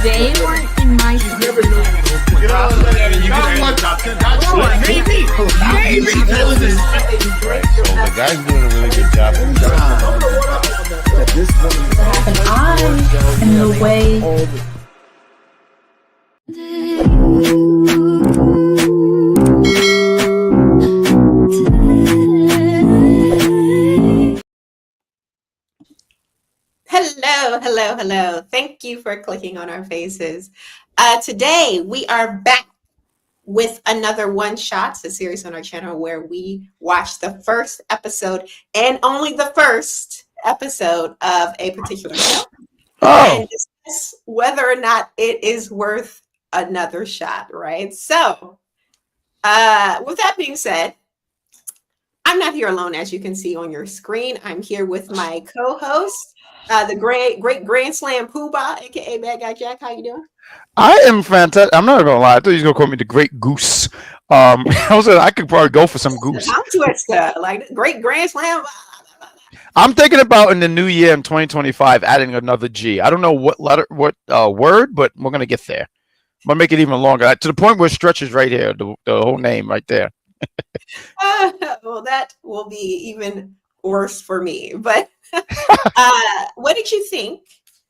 They weren't in my never know. You know, maybe. So the guy's doing a really good job. and I am the way. Hello. Thank you for clicking on our faces. Today, we are back with another One Shots, a series on our channel where we watch the first episode and only the first episode of a particular show and discuss whether or not it is worth another shot, right? So, with that being said, I'm not here alone, as you can see on your screen. I'm here with my co-host, the great Grand Slam Poobah, aka Bad Guy Jack. How you doing? I am fantastic. I'm not gonna lie. I thought you was gonna call me the Great Goose. I could probably go for some goose. I'm twister, like Great Grand Slam. I'm thinking about in the new year in 2025 adding another G. I don't know what letter, what word, but we're gonna get there. I'm gonna make it even longer to the point where it stretches right here. The whole name right there. Well, that will be even worse for me. But what did you think?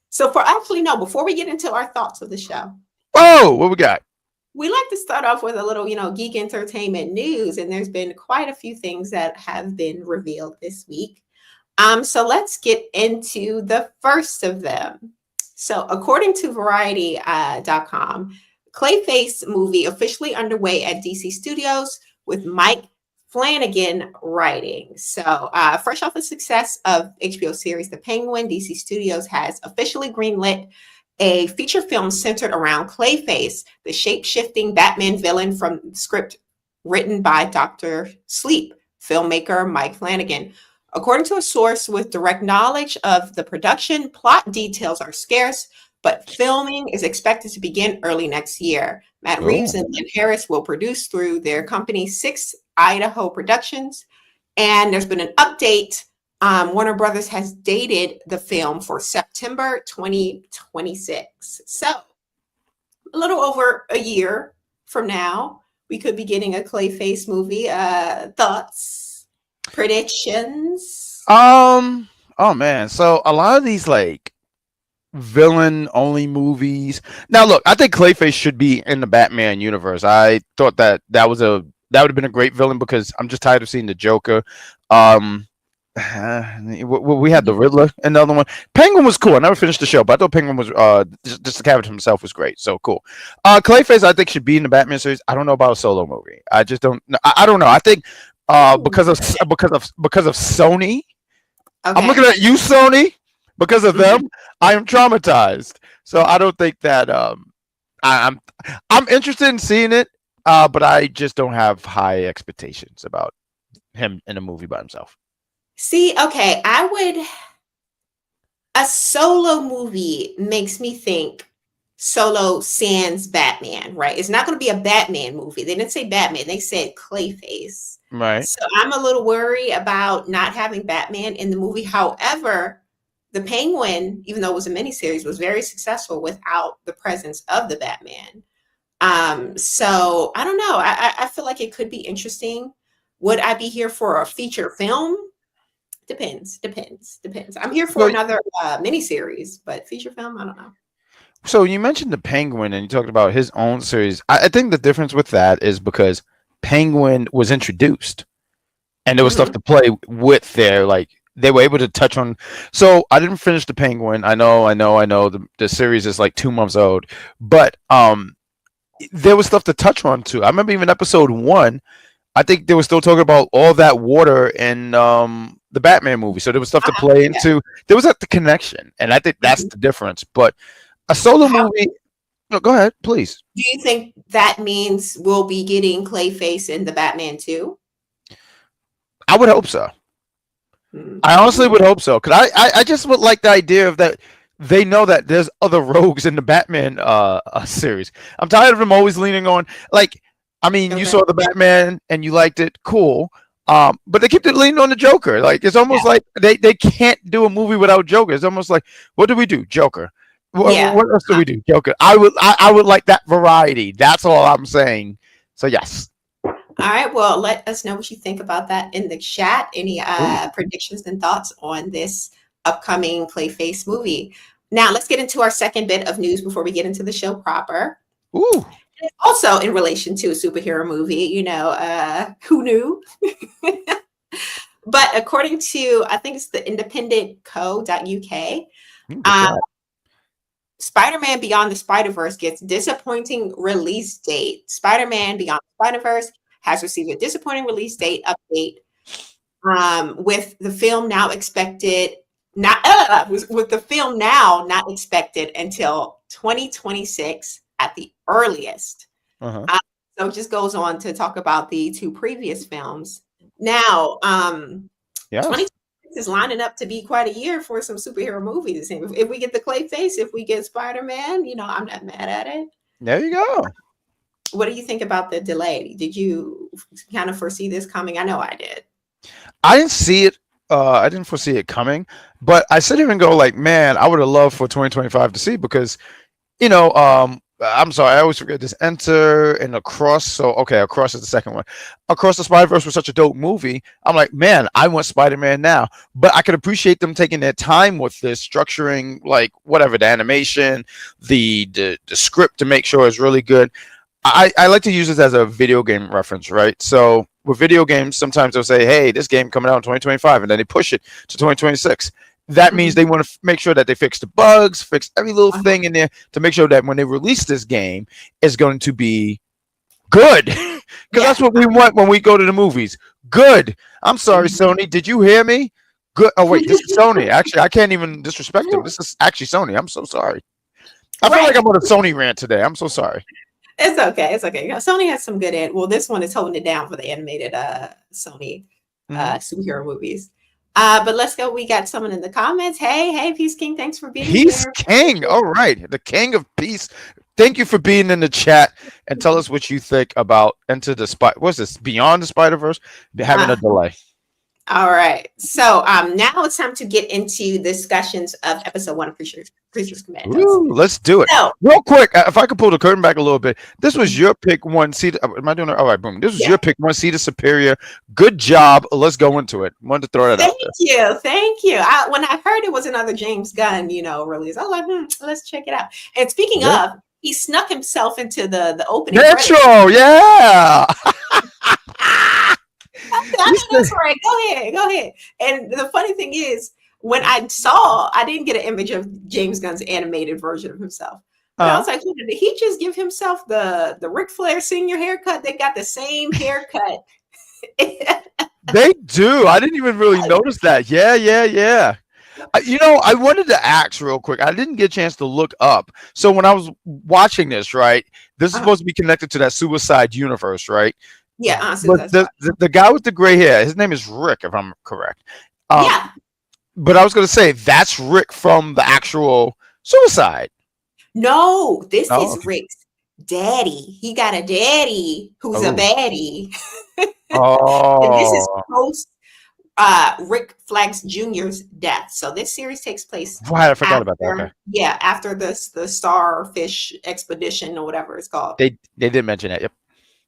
So before we get into our thoughts of the show. Oh, what we got? We like to start off with a little, geek entertainment news. And there's been quite a few things that have been revealed this week. So let's get into the first of them. So according to Variety.com, Clayface movie officially underway at DC Studios with Mike Flanagan writing. So fresh off the success of HBO series The Penguin, DC Studios has officially greenlit a feature film centered around Clayface, the shape-shifting Batman villain from the script written by Dr. Sleep, filmmaker Mike Flanagan. According to a source with direct knowledge of the production, plot details are scarce, but filming is expected to begin early next year. Matt Reeves and Lynn Harris will produce through their company Six Idaho Productions. And there's been an update. Warner Brothers has dated the film for September 2026. So a little over a year from now, we could be getting a Clayface movie. Thoughts, predictions? Oh man. So a lot of these like villain only movies. Now look, I think Clayface should be in the Batman universe. I thought that would have been a great villain because I'm just tired of seeing the Joker. We had the Riddler and the other one. Penguin was cool. I never finished the show, but I thought Penguin was just the character himself was great. So cool. Clayface I think should be in the Batman series. I don't know about a solo movie. I just don't know. I don't know. I think because of Sony. Okay. I'm looking at you, Sony. Because of them, I am traumatized. So I don't think that I'm interested in seeing it, but I just don't have high expectations about him in a movie by himself. See, okay, a solo movie makes me think Solo sans Batman, right? It's not going to be a Batman movie. They didn't say Batman, they said Clayface. Right. So I'm a little worried about not having Batman in the movie. However, The Penguin, even though it was a miniseries, was very successful without the presence of the Batman. So I don't know. I feel like it could be interesting. Would I be here for a feature film? Depends. I'm here for another miniseries, but feature film, I don't know. So you mentioned the Penguin and you talked about his own series. I think the difference with that is because Penguin was introduced and there was stuff to play with there, like they were able to touch on. So I didn't finish the Penguin. I know. The series is like 2 months old, but there was stuff to touch on too. I remember even episode 1. I think they were still talking about all that water in the Batman movie. So there was stuff to play into. There was like the connection, and I think that's the difference. But a solo movie. No, go ahead, please. Do you think that means we'll be getting Clayface in the Batman too? I would hope so. I honestly would hope so, because I just would like the idea of that. They know that there's other rogues in the Batman series. I'm tired of them always leaning on, like, I mean, you saw the Batman and you liked it, cool. But they keep leaning on the Joker. Like, it's almost like they can't do a movie without Joker. It's almost like, what do we do? Joker. Yeah. What else do we do? Joker. I would like that variety. That's all I'm saying. So yes. All right. Well, let us know what you think about that in the chat. Any Ooh. predictions and thoughts on this upcoming Clayface movie? Now, let's get into our second bit of news before we get into the show proper. Ooh. And also, in relation to a superhero movie, who knew? But according to, I think it's the independentco.uk, Ooh, Spider-Man Beyond the Spider-Verse gets disappointing release date. Spider-Man Beyond the Spider-Verse has received a disappointing release date update, with the film now expected not until 2026 at the earliest. uh-huh. So it just goes on to talk about the two previous films. Now, Yes. 2026 is lining up to be quite a year for some superhero movies. If we get the Clayface, if we get Spider-Man, I'm not mad at it. There you go. What do you think about the delay? Did you kind of foresee this coming? I know I did. I didn't see it. I didn't foresee it coming, but I sit here and go like, man, I would have loved for 2025 to see because, I'm sorry, I always forget this. Enter and Across. So okay, Across is the second one. Across the Spider-Verse was such a dope movie. I'm like, man, I want Spider-Man now. But I could appreciate them taking their time with this, structuring like whatever the animation, the script to make sure it's really good. I like to use this as a video game reference, right? So with video games, sometimes they'll say, hey, this game coming out in 2025, and then they push it to 2026. That means they want to make sure that they fix the bugs, fix every little thing in there to make sure that when they release this game, it's going to be good. Because that's what we want when we go to the movies. Good. I'm sorry, Sony. Did you hear me? Good. Oh, wait, this is Sony. Actually, I can't even disrespect them. This is actually Sony. I'm so sorry. I feel like I'm on a Sony rant today. I'm so sorry. It's okay. It's okay. Sony has some good this one is holding it down for the animated Sony superhero movies. But let's go. We got someone in the comments. Hey, Peace King. Thanks for being here. Peace King. All right. The King of Peace. Thank you for being in the chat and tell us what you think about what's this? Beyond the Spider-Verse having a delay. All right. So now it's time to get into discussions of episode 1 of Creatures Commandos. Ooh, let's do it. So, real quick, if I could pull the curtain back a little bit. This was your pick one seat. Am I doing it? All right, boom. This was your pick one seat of Superior. Good job. Let's go into it. Wanted to throw that out there. Thank you. When I heard it was another James Gunn, release, I was like, let's check it out. And speaking of, he snuck himself into the opening. Metro, yeah. That's right. Go ahead. And the funny thing is, when I didn't get an image of James Gunn's animated version of himself. But I was like, did he just give himself the Ric Flair senior haircut? They got the same haircut. They do. I didn't even really notice that. Yeah. I wanted to ask real quick. I didn't get a chance to look up. So when I was watching this, right, this is supposed to be connected to that Suicide universe, right? Yeah, but the guy with the gray hair, his name is Rick, if I'm correct. Yeah. But I was going to say, that's Rick from the actual Suicide. No, this is Rick's daddy. He got a daddy who's a baddie. And this is post Rick Flags Jr.'s death. So this series takes place. Right, I forgot about that. Okay. Yeah, after the Starfish expedition or whatever it's called. They did mention it. Yep.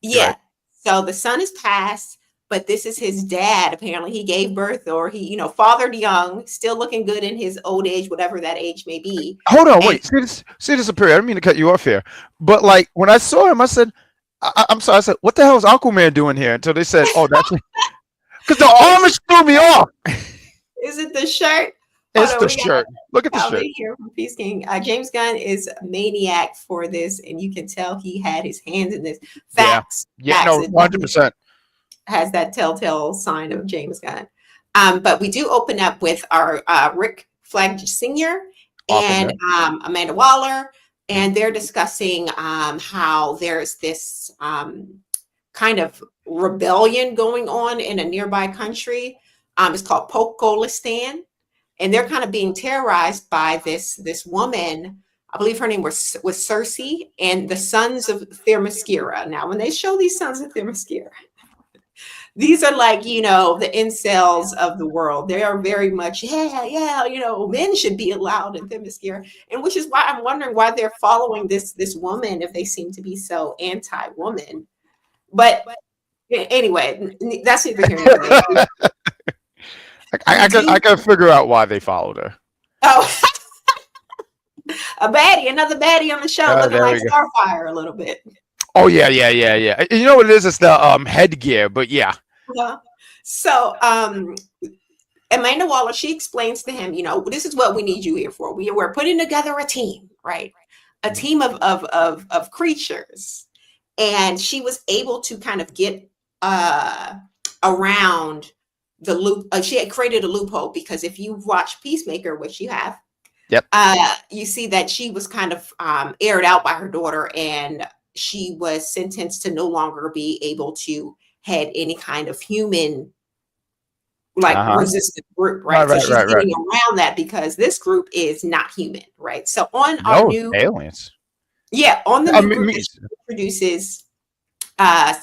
Yeah. Right. So the son is passed, but this is his dad. Apparently, he gave birth, or he, fathered young, still looking good in his old age, whatever that age may be. Hold on, wait. See this Superior. I didn't mean to cut you off here, but like when I saw him, I said, "I'm sorry." I said, "What the hell is Aquaman doing here?" Until they said, "Oh, that's because the armor threw me off." Is it the shirt? It's the shirt. Look at the shirt. Here from Peace King. James Gunn is a maniac for this, and you can tell he had his hands in this. Facts. Yeah, no, 100%. Has that telltale sign of James Gunn. But we do open up with our Rick Flag Sr. and Amanda Waller, and they're discussing how there's this kind of rebellion going on in a nearby country. It's called Pokolistan. And they're kind of being terrorized by this woman. I believe her name was Cersei, and the sons of Themyscira. Now, when they show these sons of Themyscira, These are like, the incels of the world. They are very much, men should be allowed in Themyscira. And which is why I'm wondering why they're following this woman if they seem to be so anti-woman. But anyway, that's neither here nor there. I can figure out why they followed her. Oh, another baddie on the show, looking like Starfire a little bit. Oh yeah. You know what it is? It's the headgear, but yeah. So Amanda Waller, she explains to him, this is what we need you here for. We're putting together a team, right? A team of creatures. And she was able to kind of get around the loop. She had created a loophole because if you watch Peacemaker, which you have, yep, you see that she was kind of aired out by her daughter, and she was sentenced to no longer be able to head any kind of human resistant group, right? So she's getting around that because this group is not human, right? So on our new aliens. Yeah, on the new group that introduces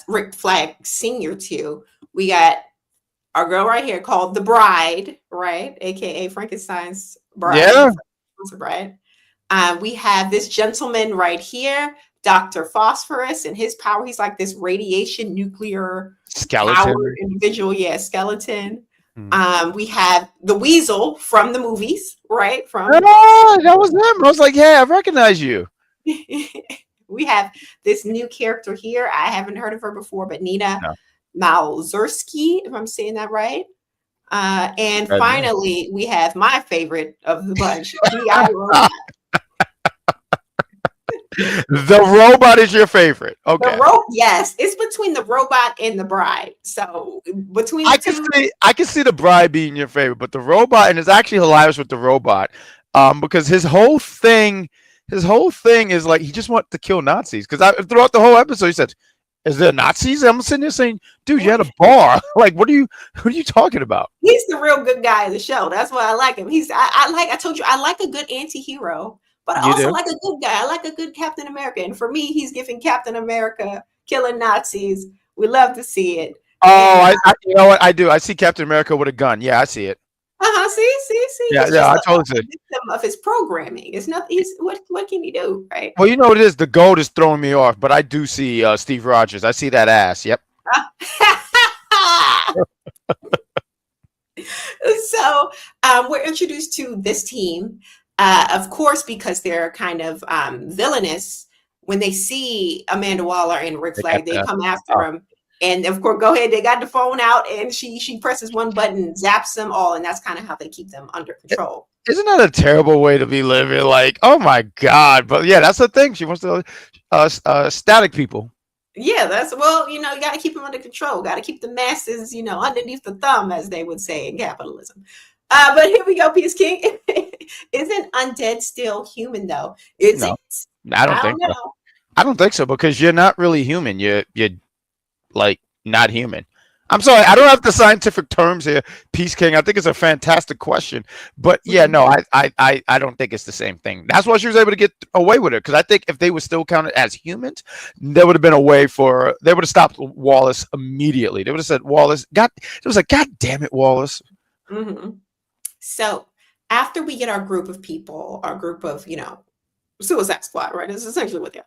Rick Flag Sr. to, we got our girl right here called the Bride, right? AKA Frankenstein's bride. Yeah. Bride. We have this gentleman right here, Dr. Phosphorus, and his power. He's like this radiation nuclear skeleton individual. Yeah, skeleton. We have the Weasel from the movies, right? That was him. I was like, yeah, I recognize you. We have this new character here. I haven't heard of her before, but Nina Malzerski, if I'm saying that right. And finally, we have my favorite of the bunch, the Robot. The robot is your favorite. Okay. Yes, it's between the robot and the bride. So between the I can see the bride being your favorite, but the robot, and it's actually hilarious with the robot, because his whole thing is like he just wants to kill Nazis. Because throughout the whole episode, he said, "Is there Nazis?" I'm sitting there saying, "Dude, you had a bar. Like, what are you talking about?" He's the real good guy of the show. That's why I like him. I told you, I like a good anti-hero. But I also like a good guy. I like a good Captain America. And for me, he's giving Captain America killing Nazis. We love to see it. Oh, you know what? I do. I see Captain America with a gun. Yeah, I see it. See. Yeah, I totally see it. Victim of his programming. It's nothing. What can he do, right? Well, you know what it is? The gold is throwing me off, but I do see Steve Rogers. I see that ass. Yep. So we're introduced to this team. Of course, because they're kind of villainous, when they see Amanda Waller and Rick Flag, they come after him. And of course, go ahead. They got the phone out, and she presses one button, zaps them all, and that's kind of how they keep them under control. Isn't that a terrible way to be living? Like, oh my God! But yeah, that's the thing. She wants to static people. Yeah, you got to keep them under control. Got to keep the masses, underneath the thumb, as they would say in capitalism. But here we go, Peace King. Isn't undead still human though? Is it? I don't think so. I don't think so because you're not really human. You're like not human. I'm sorry, I don't have the scientific terms here, Peace King. I think it's a fantastic question, but yeah, no, I don't think it's the same thing. That's why she was able to get away with it because I think if they were still counted as humans, there would have been a way they would have stopped Wallace immediately. They would have said, Wallace, God damn it, Wallace. Mm-hmm. So after we get our group of people, our group of, Suicide Squad, right? This is essentially what they're.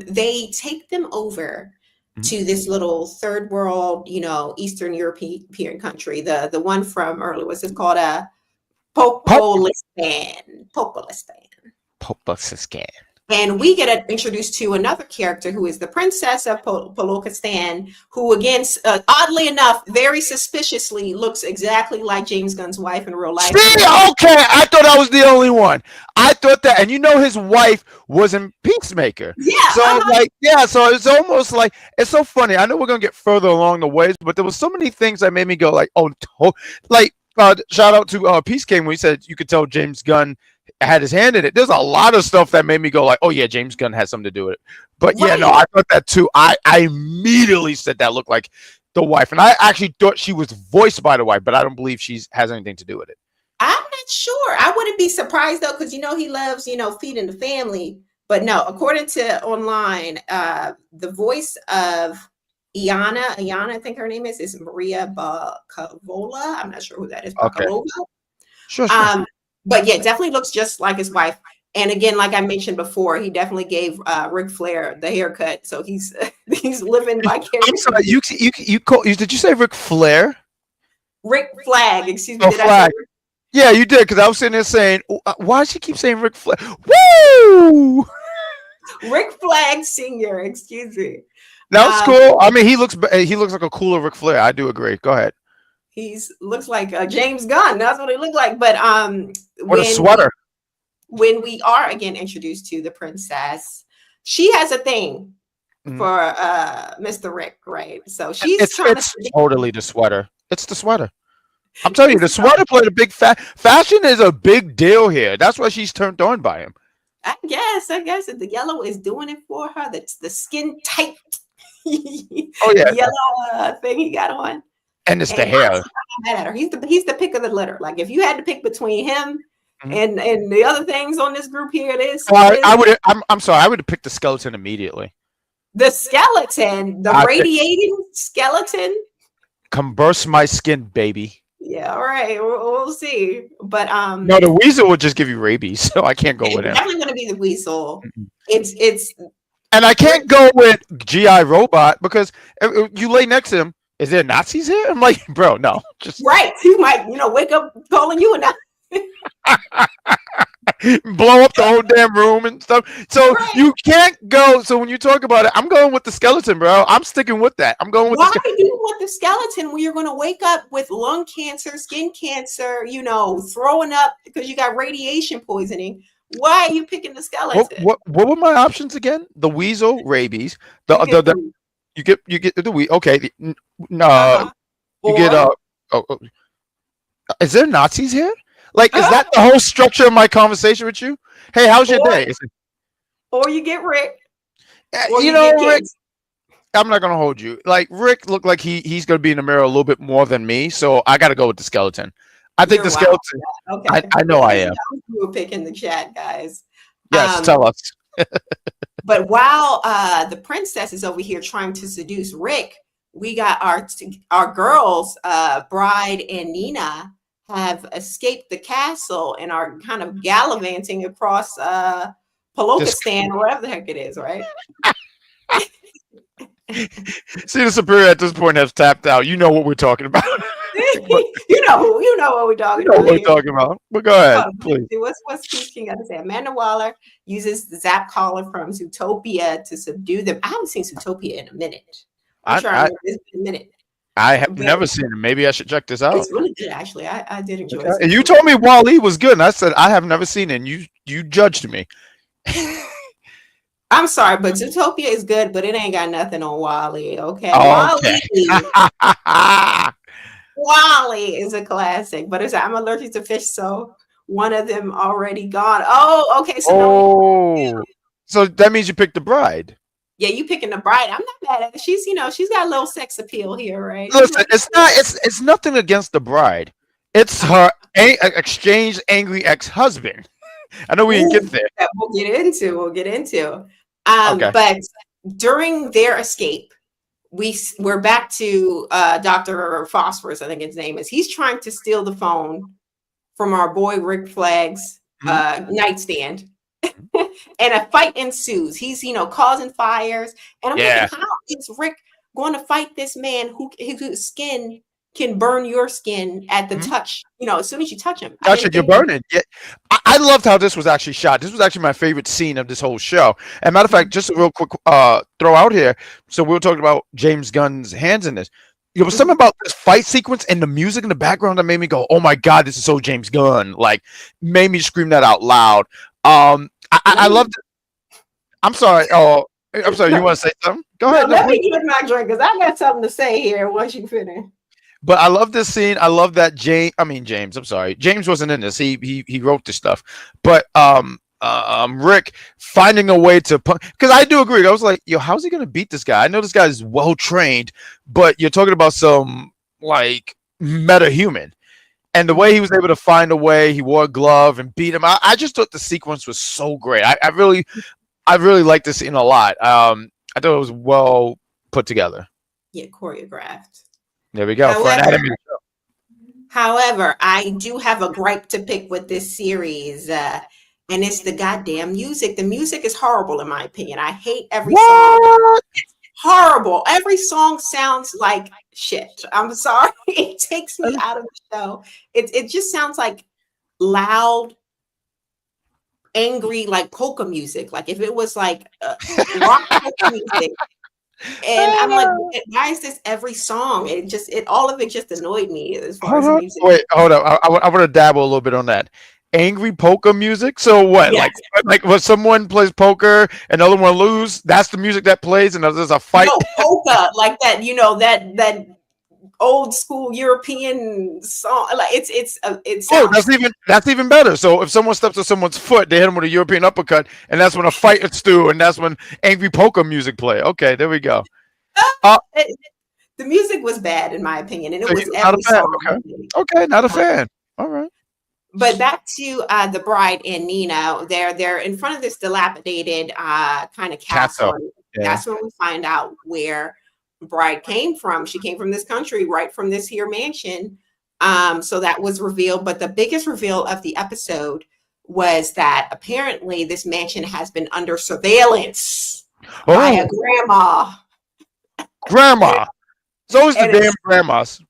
They take them over to this little third world, Eastern European country. The one from earlier, what's it called? Popolistan. And we get introduced to another character who is the princess of Polokistan, who, again, oddly enough, very suspiciously looks exactly like James Gunn's wife in real life. See, okay, I thought I was the only one. I thought that, and his wife was in Peacemaker. Yeah. So so it's almost like, it's so funny. I know we're gonna get further along the ways, but there was so many things that made me go like, shout out to Peace King when he said you could tell James Gunn had his hand in it. There's a lot of stuff that made me go like, oh yeah, James Gunn has something to do with it. But yeah, no, I thought that too. I immediately said that looked like the wife, and I actually thought she was voiced by the wife, but I don't believe she has anything to do with it. I'm not sure. I wouldn't be surprised though, because he loves feeding the family. But no, according to online, the voice of Iana, I think her name is Maria Bacavola. I'm not sure who that is. Okay. Bacalova. Sure. But yeah, definitely looks just like his wife. And again, like I mentioned before, he definitely gave Ric Flair the haircut, so he's he's living vicariously. I'm sorry. Did you say Ric Flair? Rick Flag, excuse me. Oh, Did I Flag. say Yeah, you did, because I was sitting there saying, why does she keep saying Ric Flair? Woo! Rick Flag Senior? Excuse me. That's cool. I mean, he looks like a cooler Ric Flair. I do agree. Go ahead. He's looks like James Gunn. That's what he looked like. But What a sweater. When we are again introduced to the princess, she has a thing for Mr. Rick, right? So she's trying to totally the sweater. It's the sweater. I'm telling you, the sweater played a big fashion is a big deal here. That's why she's turned on by him. I guess that the yellow is doing it for her. That's the skin tight yellow thing he got on. And it's the hair. I'm mad at her. He's the pick of the litter. Like if you had to pick between him and the other things on this group here, I'm sorry, I would have picked the skeleton immediately. The skeleton, radiating skeleton. Converse my skin, baby. Yeah, all right. We'll see. But no, the weasel would just give you rabies, so I can't go with it. Definitely gonna be the weasel. It's and I can't go with GI Robot because you lay next to him. Is there Nazis here? I'm like, bro, no. Just right. He might, wake up calling you a Nazi. Blow up the whole damn room and stuff. So you can't go. So when you talk about it, I'm going with the skeleton, bro. I'm sticking with that. I'm going with Why do you want the skeleton when you're going to wake up with lung cancer, skin cancer, throwing up because you got radiation poisoning? Why are you picking the skeleton? What were my options again? The weasel, rabies. You get the weasel. Okay. No. You get is there Nazis here? Like, is that the whole structure of my conversation with you? Hey, how's your day? Or you get Rick. Rick, I'm not gonna hold you. Like Rick looked like he's gonna be in the mirror a little bit more than me, so I gotta go with the skeleton. I think the skeleton. Okay. I know I am. We were picking the chat, guys. Yes, tell us. But while the princess is over here trying to seduce Rick, we got our girls, Bride and Nina, have escaped the castle and are kind of gallivanting across Palokistan or whatever the heck it is, right? See, the superior at this point has tapped out. You know what we're talking about. you know what we're talking about. What we're talking about. But go ahead, please. What's Keith King got to say? Amanda Waller uses the Zap Caller from Zootopia to subdue them. I haven't seen Zootopia in a minute. It's been a minute. I have never seen it. Maybe I should check this out. It's really good, actually. I did enjoy it. And you told me Wall-E was good, and I said I have never seen it, and you judged me. I'm sorry, but Zootopia is good, but it ain't got nothing on Wall-E, okay? Okay. Wall-E is a classic, but I'm allergic to fish, so one of them already gone. Oh, okay. So that means you picked the Bride. Yeah, you picking the Bride. I'm not mad at it. She's got a little sex appeal here, right? Listen, it's nothing against the Bride. It's her exchanged angry ex-husband. I know we didn't get there. We'll get into. Okay. But during their escape, we're back to Dr. Phosphorus, I think his name is. He's trying to steal the phone from our boy Rick Flag's nightstand. And a fight ensues. He's causing fires, and I'm thinking, how is Rick going to fight this man whose skin can burn your skin at the touch? As soon as you touch him, you're burning. Yeah. I loved how this was actually shot. This was actually my favorite scene of this whole show. And matter of fact, just a real quick throw out here. So we were talking about James Gunn's hands in this. There was something about this fight sequence and the music in the background that made me go, "Oh my god, this is so James Gunn!" Like, made me scream that out loud. I loved it. I'm sorry. Oh, I'm sorry. You want to say something? Go ahead. Let me get my drink because I got something to say here once you finish. But I love this scene. I love that James. I'm sorry. James wasn't in this. He wrote this stuff. But Rick finding a way to because I do agree. I was like, yo, how's he gonna beat this guy? I know this guy is well trained, but you're talking about some like meta human. And the way he was able to find a way, he wore a glove and beat him. I just thought the sequence was so great. I really liked this scene a lot. I thought it was well put together. Yeah, choreographed. There we go. For an However, anime. however, I do have a gripe to pick with this series, and it's the goddamn music. The music is horrible, in my opinion. I hate every song. What? Horrible. Every song sounds like shit. I'm sorry. It takes me out of the show. It just sounds like loud, angry, like polka music. Like if it was like rock polka music. And I'm like, why is this every song? It all of it just annoyed me as far Hold as on. music. Wait, hold up. I want to dabble a little bit on that. Angry poker music. So what? Yes. Like when someone plays poker and the other one lose, that's the music that plays, and there's a fight. No, polka, like that, that old school European song. Like it Oh, sounds that's even better. So if someone steps on someone's foot, they hit them with a European uppercut, and that's when a fight ensues, and that's when angry poker music play. Okay, there we go. the music was bad in my opinion, and it So was you're not a every fan, song. Okay, not a fan. All right. But back to the bride and Nina, they're in front of this dilapidated kind of castle. Yeah. That's when we find out where bride came from. She came from this country, right from this here mansion. So that was revealed. But the biggest reveal of the episode was that apparently this mansion has been under surveillance by a grandma. Grandma. It's always the damn grandmas.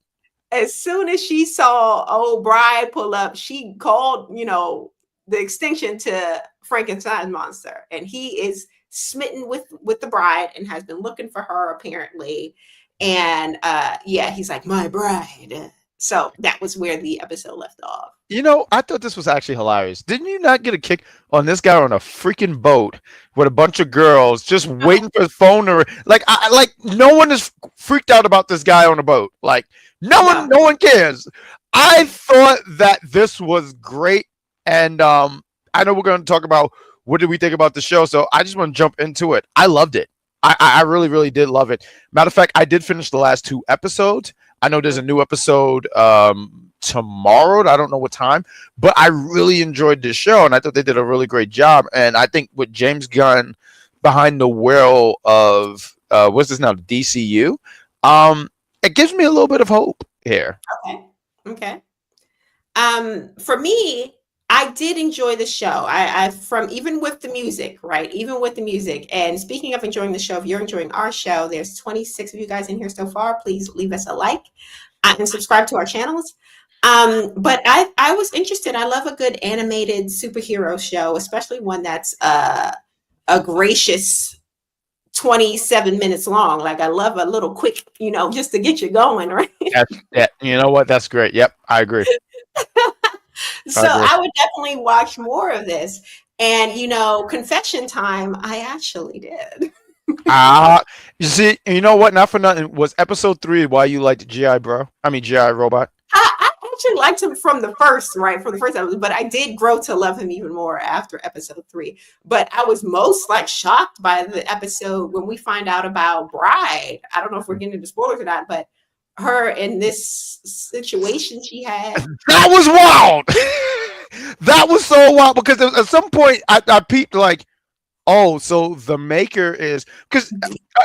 As soon as she saw old bride pull up, she called, the extinction to Frankenstein's monster. And he is smitten with the bride and has been looking for her apparently. And he's like, my bride. So that was where the episode left off. I thought this was actually hilarious. Didn't you not get a kick on this guy on a freaking boat with a bunch of girls just waiting for his phone to like no one is freaked out about this guy on a boat. Like no one cares. I thought that this was great, and I know we're going to talk about what did we think about the show, so I just want to jump into it. I loved it. I really, really did love it. Matter of fact, I did finish the last 2 episodes. I know there's a new episode tomorrow. I don't know what time, but I really enjoyed this show, and I thought they did a really great job. And I think with James Gunn behind the wheel of what's this now, the DCU, it gives me a little bit of hope here. Okay. For me, I did enjoy the show. I from even with the music, right? Even with the music. And speaking of enjoying the show, if you're enjoying our show, there's 26 of you guys in here so far. Please leave us a like and subscribe to our channels. But I was interested. I love a good animated superhero show, especially one that's a gracious 27 minutes long. Like I love a little quick, just to get you going, right? You know what? That's great. Yep, I agree. So I would definitely watch more of this. And, confession time, I actually did. You see, you know what? Not for nothing. Was episode 3 why you liked GI Robot? I actually liked him from the first episode, but I did grow to love him even more after episode 3. But I was most shocked by the episode when we find out about Bride. I don't know if we're getting into spoilers or not, but her in this situation she had. That was wild. That was so wild because at some point I peeped oh, so the maker is because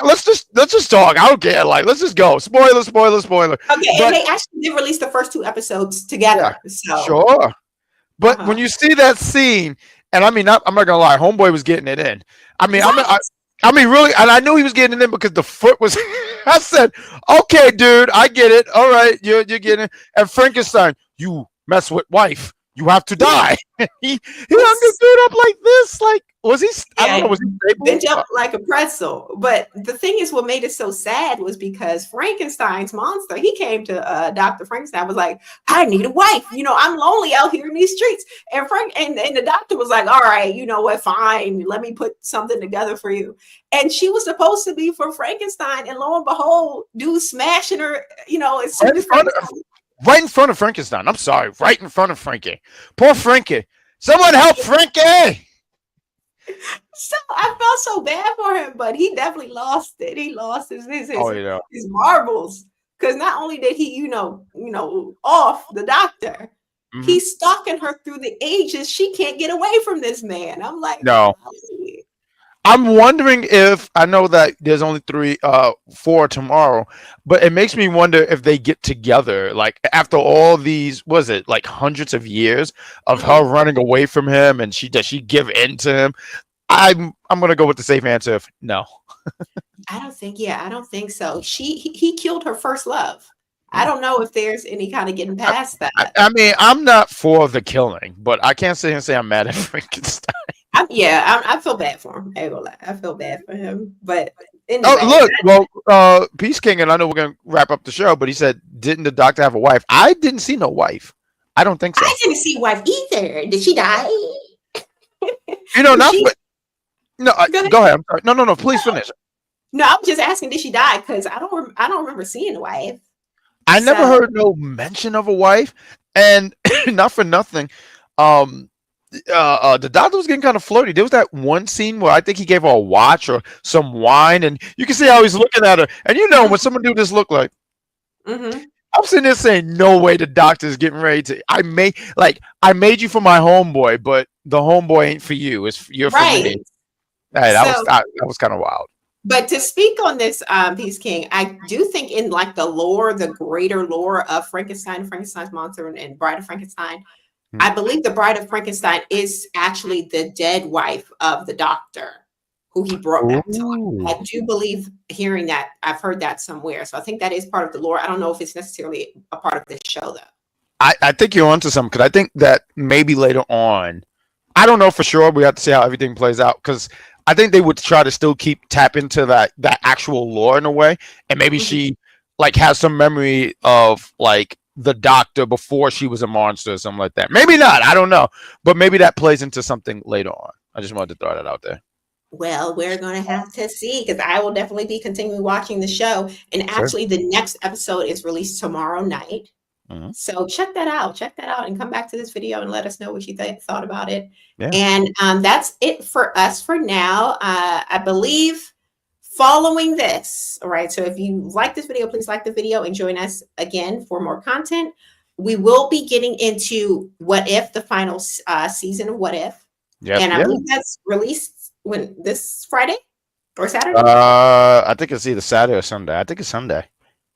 let's just talk. I don't care. Let's just go. Spoiler. Okay, and they actually did release the first 2 episodes together. Yeah, so sure. But when you see that scene, and I'm not gonna lie, Homeboy was getting it in. Really, and I knew he was getting it in because the foot was. I said, "Okay, dude, I get it. All right, you're getting it." And Frankenstein, you mess with wife, you have to die. he hung the dude up like this. Was he? I don't know. Was he stable? Bent up like a pretzel. But the thing is, what made it so sad was because Frankenstein's monster, he came to Dr. Frankenstein, was like, I need a wife. I'm lonely out here in these streets. And and the doctor was like, all right, you know what, fine. Let me put something together for you. And she was supposed to be for Frankenstein. And lo and behold, dude smashing her, as soon as right in front of Frankenstein. I'm sorry. Right in front of Frankie. Poor Frankie. Someone help Frankie. So I felt so bad for him, but he definitely lost it. He lost his marbles because not only did he, off the doctor, he's stalking her through the ages. She can't get away from this man. I'm like, no. I'm wondering if I know that there's only four tomorrow, but it makes me wonder if they get together, like after all these, was it like hundreds of years of her running away from him, and does she give in to him? I'm gonna go with the safe answer of no. I don't think, yeah, I don't think so. He killed her first love. I don't know if there's any kind of getting past that. I mean, I'm not for the killing, but I can't sit here and say I'm mad at Frankenstein. I feel bad for him. I ain't gonna lie. I feel bad for him. But anyway, Oh, look, well, Peace King, and I know we're gonna wrap up the show, but he said, "Didn't the doctor have a wife?" I didn't see no wife. I don't think so. I didn't see wife either. Did she die? You know, not. But, no, go ahead. I'm sorry. No. Please finish. No, I'm just asking, did she die? Because I don't remember seeing a wife. I never heard no mention of a wife, and not for nothing. The doctor was getting kind of flirty. There was that one scene where I think he gave her a watch or some wine, and you can see how he's looking at her. And you know, when someone do this look like, I'm sitting there saying, no way the doctor's getting ready to. I made you for my homeboy, but the homeboy ain't for you. You're for me. Hey, that was kind of wild. But to speak on this, Peace King, I do think in like the lore, the greater lore of Frankenstein, Frankenstein's monster, and Bride of Frankenstein, I believe the Bride of Frankenstein is actually the dead wife of the doctor who he brought back to life. I do believe hearing that. I've heard that somewhere. So I think that is part of the lore. I don't know if it's necessarily a part of this show, though. I think you're onto something, because I think that maybe later on, I don't know for sure. We have to see how everything plays out, because I think they would try to still tap into that actual lore in a way, and maybe she like has some memory of like the doctor before she was a monster or something like that. Maybe not. I don't know, but maybe that plays into something later on. I just wanted to throw that out there. Well, we're going to have to see, because I will definitely be continuing watching the show. And actually, the next episode is released tomorrow night. So check that out, and come back to this video and let us know what you thought about it. Yeah. And that's it for us for now. I believe following this, all right, so if you like this video, please like the video and join us again for more content. We will be getting into What If, the final season of What If. And I believe that's released this Friday or Saturday? I think it's either Saturday or Sunday. I think it's Sunday.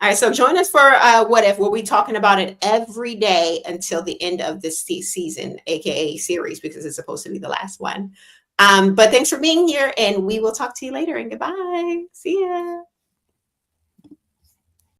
All right, so join us for What If. We'll be talking about it every day until the end of this season, aka series, because it's supposed to be the last one. But thanks for being here, and we will talk to you later. And goodbye. See ya.